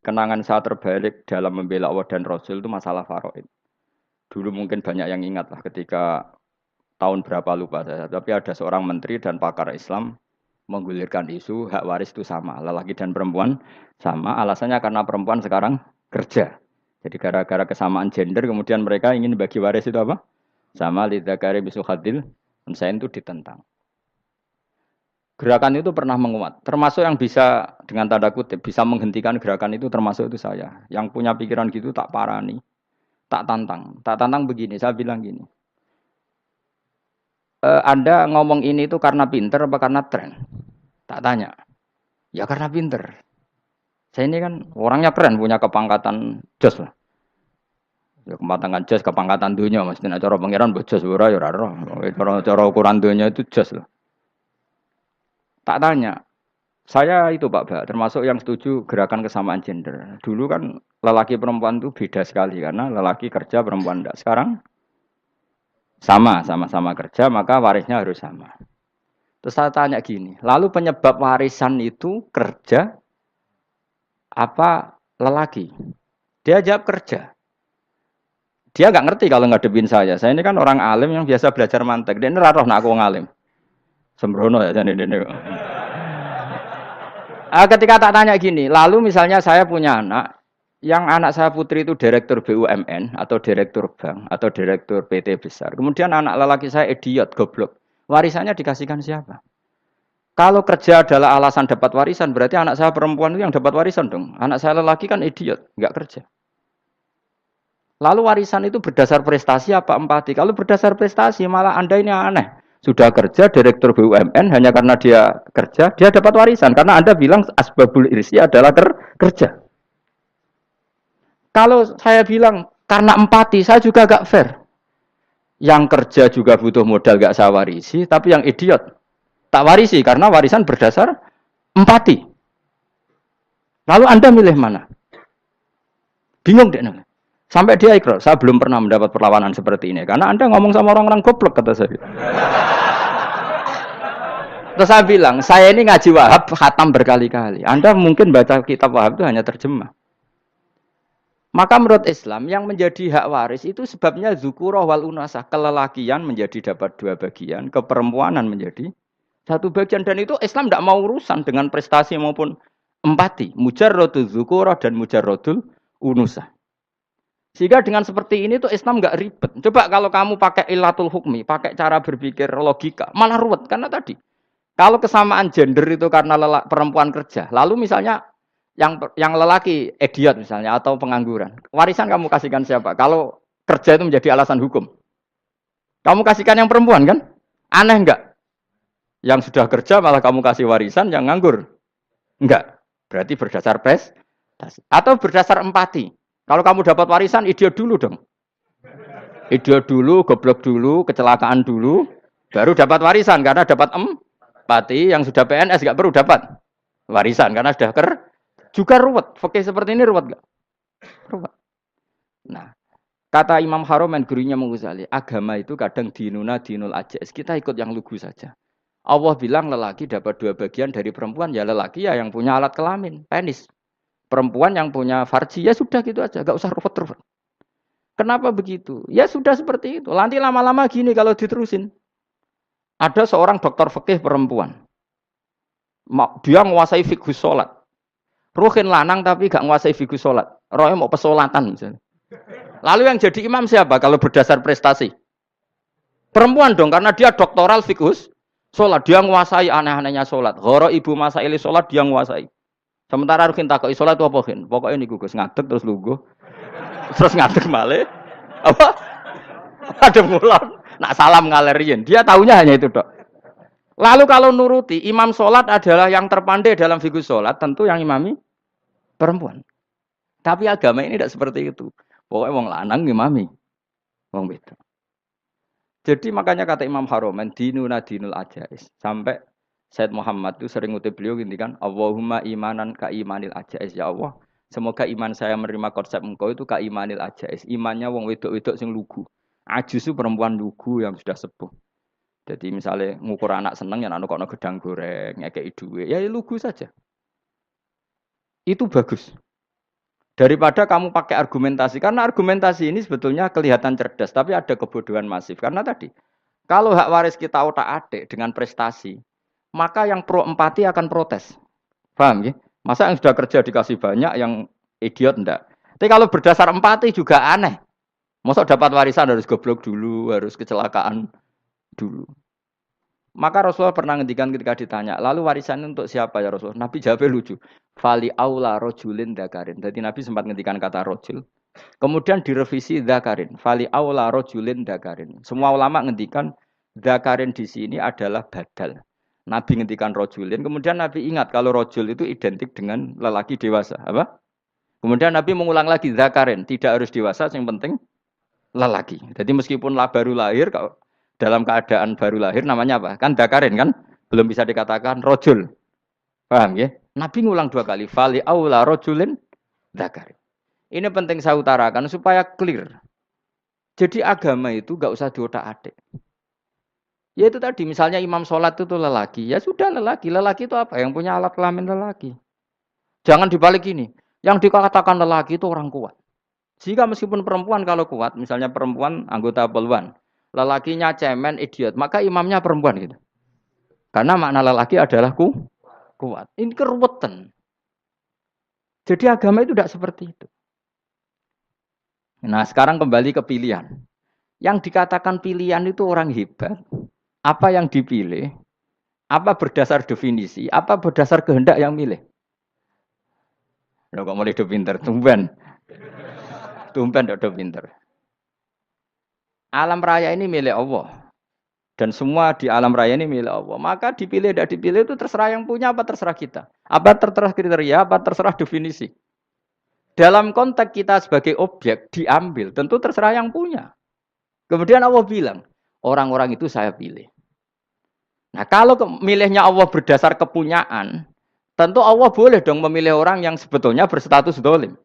kenangan saya terbalik dalam membela Allah dan Rasul itu masalah faraid. Dulu mungkin banyak yang ingat lah ketika tahun berapa lupa saya. Tapi ada seorang menteri dan pakar Islam menggulirkan isu hak waris itu sama. Lelaki dan perempuan sama. Alasannya karena perempuan sekarang kerja. Jadi gara-gara kesamaan gender kemudian mereka ingin bagi waris itu apa? Sama lidzakari bisul hadil. Unsain itu ditentang. Gerakan itu pernah menguat, termasuk yang bisa dengan tanda kutip bisa menghentikan gerakan itu termasuk itu saya. Yang punya pikiran gitu tak parani, tak tantang begini. Saya bilang gini, Anda ngomong ini itu karena pinter apa karena tren? Tak tanya, ya karena pinter. Saya ini kan orangnya keren, punya kepangkatan jos lah. Ya kepangkatan jos, kepangkatan dunia, maksudnya cara pangeran bojos ora ya ora. Cara ukuran dunia itu jos lah. Tak tanya, saya itu Pak, termasuk yang setuju gerakan kesamaan gender. Dulu kan lelaki perempuan itu beda sekali karena lelaki kerja perempuan tidak. Sekarang sama-sama kerja maka warisnya harus sama. Terus saya tanya gini, lalu penyebab warisan itu kerja apa lelaki? Dia jawab kerja. Dia nggak ngerti kalau ngadepin saya. Saya ini kan orang alim yang biasa belajar mantek. Dia ini roh nak aku ngalim. Sembrono ya jadi ini. Ketika tak tanya gini, lalu misalnya saya punya anak, yang anak saya putri itu direktur BUMN atau direktur bank atau direktur PT besar. Kemudian anak lelaki saya idiot, goblok. Warisannya dikasihkan siapa? Kalau kerja adalah alasan dapat warisan, berarti anak saya perempuan itu yang dapat warisan dong. Anak saya lelaki kan idiot, nggak kerja. Lalu warisan itu berdasar prestasi apa empati? Kalau berdasar prestasi, malah Anda ini aneh. Sudah kerja direktur BUMN hanya karena dia kerja, dia dapat warisan. Karena Anda bilang asbabul irsi adalah kerja. Kalau saya bilang karena empati, saya juga gak fair. Yang kerja juga butuh modal gak saya warisi, tapi yang idiot tak warisi karena warisan berdasar empati. Lalu Anda milih mana? Bingung deh. Sampai dia ikrar, saya belum pernah mendapat perlawanan seperti ini. Karena Anda ngomong sama orang-orang goblok, kata saya. Terus saya bilang, saya ini ngaji Wahab, khatam berkali-kali. Anda mungkin baca kitab Wahab itu hanya terjemah. Maka menurut Islam, yang menjadi hak waris itu sebabnya zukurah wal unasah. Kelelakian menjadi dapat 2 bagian, keperempuanan menjadi 1 bagian. Dan itu Islam tidak mau urusan dengan prestasi maupun empati. Mujarrodul zukurah dan mujarrodul unusah. Sehingga dengan seperti ini tuh Islam nggak ribet. Coba kalau kamu pakai ilatul hukmi, pakai cara berpikir logika, malah ruwet. Karena tadi, kalau kesamaan gender itu karena perempuan kerja, lalu misalnya yang lelaki idiot misalnya atau pengangguran, warisan kamu kasihkan siapa? Kalau kerja itu menjadi alasan hukum, kamu kasihkan yang perempuan kan? Aneh nggak? Yang sudah kerja malah kamu kasih warisan yang nganggur? Enggak. Berarti berdasar prestasi atau berdasar empati. Kalau kamu dapat warisan, idiot dulu dong. Idiot dulu, goblok dulu, kecelakaan dulu, baru dapat warisan karena dapat empati. Yang sudah PNS nggak perlu dapat warisan karena sudah juga ruwet. Oke, seperti ini ruwet nggak? Ruwet. Nah, kata Imam Haromen gurunya Ghazali, agama itu kadang dinuna dinul ajais. Kita ikut yang lugu saja. Allah bilang lelaki dapat 2 bagian dari perempuan, ya lelaki ya yang punya alat kelamin, penis. Perempuan yang punya farji, ya sudah gitu aja, gak usah ruwet-ruwet. Kenapa begitu? Ya sudah seperti itu. Nanti lama-lama gini kalau diterusin. Ada seorang dokter fikih perempuan. Dia menguasai fikih sholat. Ruhin lanang tapi gak menguasai fikih sholat. Rohnya mau pesolatan misalnya. Lalu yang jadi imam siapa kalau berdasar prestasi? Perempuan dong, karena dia doktoral fikih sholat. Dia menguasai aneh-anehnya sholat. Goro ibu masa ili sholat dia menguasai. Sementara Rukin takut isolat itu apa Rukin? Pokoknya ini gugus ngadeg terus lugu. Terus ngadeg malih. Apa? Ada mulan. Nak salam ngalerian. Dia tahunya hanya itu dok. Lalu kalau nuruti imam sholat adalah yang terpandai dalam fikih sholat, tentu yang imami perempuan. Tapi agama ini tidak seperti itu. Pokoknya wong lanang imami. Wong beda. Jadi makanya kata Imam Haromen dinuna dinul ajais. Sampai Said Muhammad itu sering ngutip beliau gini kan, Allahumma imanan ka imanil ajais, ya Allah. Semoga iman saya menerima konsep engkau itu ka imanil ajais. Imannya wong wedok-wedok sing lugu. Ajus itu perempuan lugu yang sudah sepuh. Jadi misalnya ngukur anak seneng ya anak kono gedang goreng, ngekei duwe, ya lugu saja. Itu bagus. Daripada kamu pakai argumentasi, karena argumentasi ini sebetulnya kelihatan cerdas, tapi ada kebodohan masif. Karena tadi, kalau hak waris kita otak-atik dengan prestasi, maka yang pro empati akan protes. Paham ya? Masa yang sudah kerja dikasih banyak, yang idiot enggak? Tapi kalau berdasar empati juga aneh. Masa dapat warisan harus goblok dulu, harus kecelakaan dulu. Maka Rasulullah pernah ngendikan ketika ditanya, lalu warisan untuk siapa ya Rasulullah? Nabi jawabnya lucu. Fali aula rojulin dakarin. Jadi Nabi sempat ngendikan kata rojul. Kemudian direvisi dakarin. Fali aula rojulin dakarin. Semua ulama ngendikan dakarin di sini adalah badal. Nabi ngendikan rojulin. Kemudian Nabi ingat kalau rojul itu identik dengan lelaki dewasa. Apa? Kemudian Nabi mengulang lagi dakarin. Tidak harus dewasa, yang penting lelaki. Jadi meskipun baru lahir, kalau dalam keadaan baru lahir namanya apa? Kan dakarin kan? Belum bisa dikatakan rojul. Paham ya? Nabi ngulang 2 kali. Fali aula rojulin dakarin. Ini penting saya utarakan supaya clear. Jadi agama itu gak usah diotak-atik. Ya itu tadi, misalnya imam sholat itu lelaki. Ya sudah lelaki. Lelaki itu apa? Yang punya alat kelamin lelaki. Jangan dibalik ini. Yang dikatakan lelaki itu orang kuat. Jika meskipun perempuan kalau kuat, misalnya perempuan anggota poluan, lelakinya cemen, idiot, maka imamnya perempuan gitu. Karena makna lelaki adalah kuat. Ini keruwetan. Jadi agama itu tidak seperti itu. Nah sekarang kembali ke pilihan. Yang dikatakan pilihan itu orang hebat. Apa yang dipilih? Apa berdasar definisi? Apa berdasar kehendak yang milih? Loh kok mulai do pinter? Tumben do pinter. Alam raya ini milik Allah. Dan semua di alam raya ini milik Allah. Maka dipilih tidak dipilih itu terserah yang punya apa terserah kita. Apa terserah kriteria, apa terserah definisi. Dalam konteks kita sebagai objek diambil, tentu terserah yang punya. Kemudian Allah bilang, orang-orang itu saya pilih. Nah kalau milihnya Allah berdasar kepunyaan, tentu Allah boleh dong memilih orang yang sebetulnya berstatus dolim.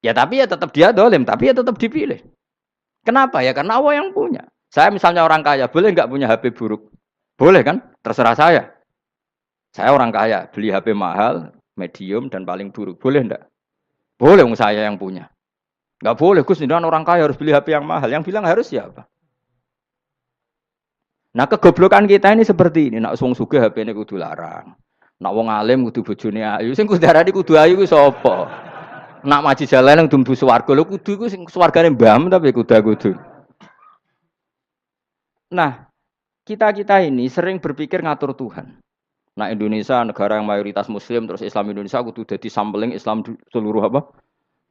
Ya tapi ya tetap dia dolim, tapi ya tetap dipilih. Kenapa ya? Karena Allah yang punya. Saya misalnya orang kaya, boleh nggak punya HP buruk? Boleh kan? Terserah saya. Saya orang kaya, beli HP mahal, medium, dan paling buruk. Boleh enggak? Boleh saya yang punya. Nggak boleh, Gus, dengan orang kaya harus beli HP yang mahal. Yang bilang harus siapa? Nah kegoblokan kita ini seperti ini. Nak wong sugih HP ini kudu larang. Nak wong alim kudu bojone ayu. Sing kudu darani kudu ayu ku sapa? Nak maji jalan yang dumbu swarga lho kudu iku sing swargane mbam tapi kudu. Nah, kita ini sering berpikir ngatur Tuhan. Nah, Indonesia negara yang mayoritas muslim terus Islam Indonesia kudu dadi sampling Islam seluruh apa?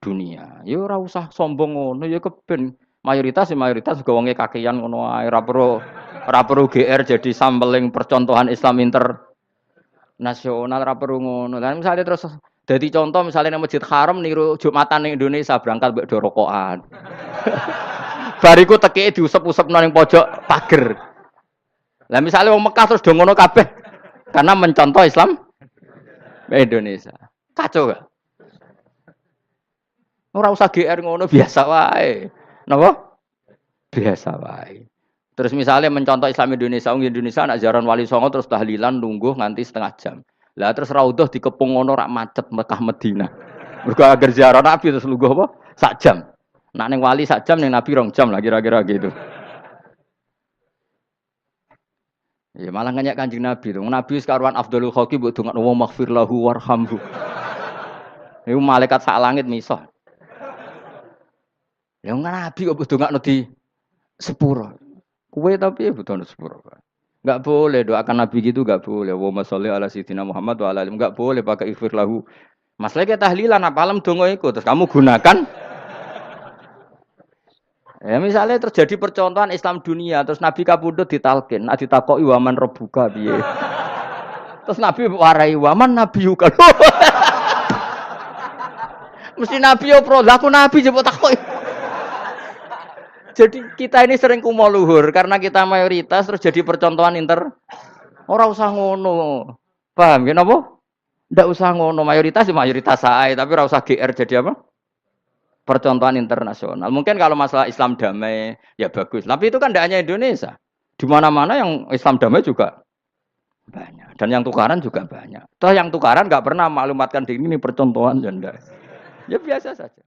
Dunia. Ya ora usah sombong ngono ya keben. Mayoritas juga wonge kakean ngono ae ora perlu GR jadi sampling percontohan Islam internasional ora perlu ngono. Lah misalnya terus dadi contoh misalnya nang Masjid Haram niru Jumatan ning Indonesia berangkat mbek do rokokan. Bariku tekike diusep-usep nang pojok pager. Lah misalnya wong Mekah terus do ngono kabeh karena mencontoh Islam Indonesia. Kacau gak? Ora usah GR ngono biasa wae. Napa? Biasa wae. Terus misalnya mencontoh Islam Indonesia, Indonesia anak jaran Wali Songo terus tahlilan nunggu nganti setengah jam. Lah terus raudhah dikepung ngono rak macet Mekah Madinah. Mergo agar ziarah Nabi terus lungguh apa? Sak jam. Nak ning wali sak jam ning Nabi 2 jam lah kira-kira gitu. Ya malah nganyak Kanjeng Nabi tuh. Nabi sekaruan afdhalul khalqi mbok dongakno wa maghfir lahu warhamhu. Iku malaikat sak langit misah. Ya Nabi kok mbok dongakno di sepuro. Kue tapi ya butuh sepuro. Enggak boleh doakan Nabi gitu enggak boleh. Wa sholli ala sayyidina Muhammad wa ala alihi. Enggak boleh pakai ighfir lahu. Masalah kita tahlilan apa alam donga iku terus kamu gunakan. Ya misalnya terjadi percontohan Islam dunia terus Nabi kapundhut ditalkin, nek ditakoki waman rebuka piye. Terus Nabi warai waman nabiyuka. Mesti Nabi yo pro, lah aku Nabi jebok takoki. Jadi kita ini sering kumo luhur karena kita mayoritas terus jadi percontohan ora usah ngono. Paham ya napa? Ndak usah ngono, mayoritas sae tapi ora usah GR jadi apa? Percontohan internasional. Mungkin kalau masalah Islam damai ya bagus. Tapi itu kan tidak hanya Indonesia. Di mana-mana yang Islam damai juga Banyak. Dan yang tukaran juga banyak. Toh yang tukaran nggak pernah maklumatkan diri ini percontohan ya enggak. Ya biasa saja.